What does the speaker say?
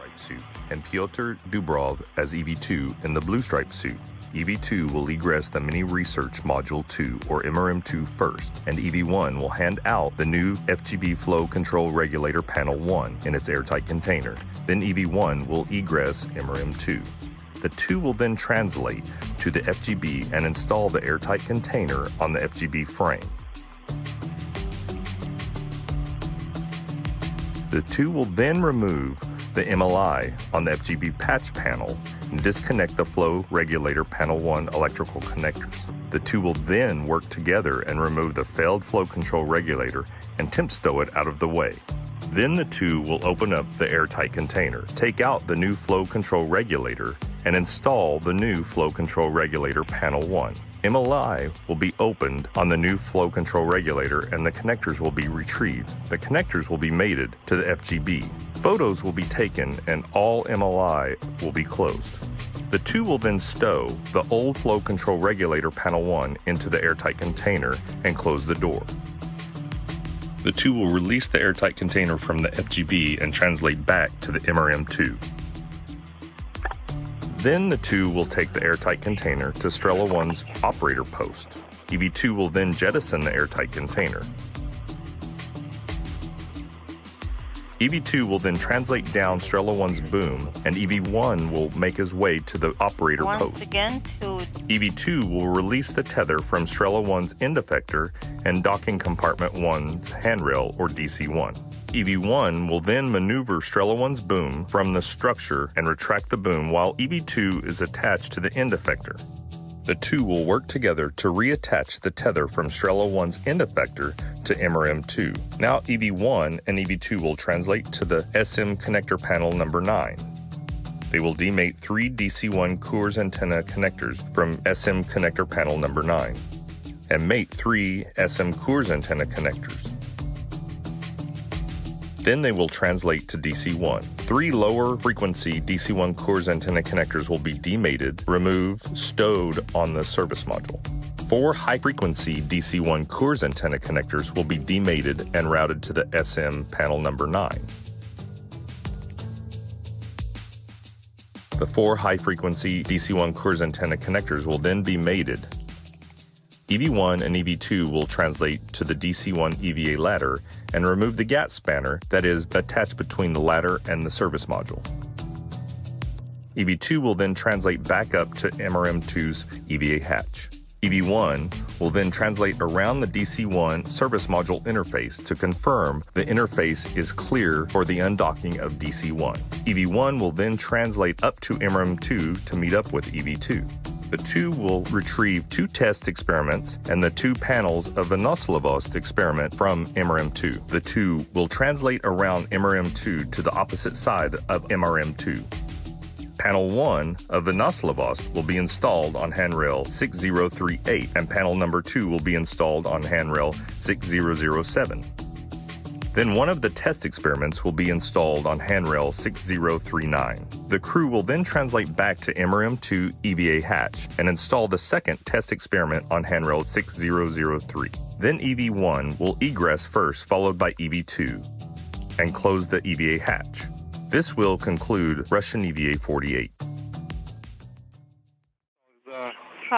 stripe suit, and Pyotr Dubrov as EV2 in the blue stripe suit. EV2 will egress the Mini Research Module 2 or MRM2 first, and EV1 will hand out the new FGB Flow Control Regulator Panel 1 in its airtight container. Then EV1 will egress MRM2. The two will then translate to the FGB and install the airtight container on the FGB frame. The two will then remove the MLI on the FGB patch panel and disconnect the Flow Regulator Panel 1 electrical connectors. The two will then work together and remove the failed flow control regulator and temp stow it out of the way. Then the two will open up the airtight container, take out the new flow control regulator, and install the new Flow Control Regulator Panel 1. MLI will be opened on the new flow control regulator and the connectors will be retrieved. The connectors will be mated to the FGB. Photos will be taken and all MLI will be closed. The two will then stow the old Flow Control Regulator Panel 1 into the airtight container and close the door. The two will release the airtight container from the FGB and translate back to the MRM2. Then the two will take the airtight container to Strela 1's operator post. EV2 will then jettison the airtight container. EV2 will then translate down Strela 1's boom, and EV1 will make his way to the operator post. EV2 will release the tether from Strela 1's end effector and docking compartment 1's handrail or DC1. EV1 will then maneuver Strela 1's boom from the structure and retract the boom while EV2 is attached to the end effector. The two will work together to reattach the tether from Strela 1's end effector to MRM2. Now EV1 and EV2 will translate to the SM connector panel number 9. They will demate 3 DC1 Coors antenna connectors from SM connector panel number 9 and mate 3 SM Coors antenna connectors. Then they will translate to DC1. 3 lower frequency DC1 Coors antenna connectors will be demated, removed, stowed on the service module. 4 high frequency DC1 Coors antenna connectors will be demated and routed to the SM panel number 9. The 4 high frequency DC1 Coors antenna connectors will then be mated. EV1 and EV2 will translate to the DC1 EVA ladder and remove the gap spanner that is attached between the ladder and the service module. EV2 will then translate back up to MRM2's EVA hatch. EV1 will then translate around the DC1 service module interface to confirm the interface is clear for the undocking of DC1. EV1 will then translate up to MRM2 to meet up with EV2. The two will retrieve 2 test experiments and the 2 panels of the Vinoslavost experiment from MRM2. The two will translate around MRM2 to the opposite side of MRM2. Panel 1 of Vinoslavost will be installed on handrail 6038 and panel number 2 will be installed on handrail 6007. Then one of the test experiments will be installed on handrail 6039. The crew will then translate back to MRM2 EVA hatch and install the second test experiment on handrail 6003. Then EV1 will egress first, followed by EV2, and close the EVA hatch. This will conclude Russian VKD-48.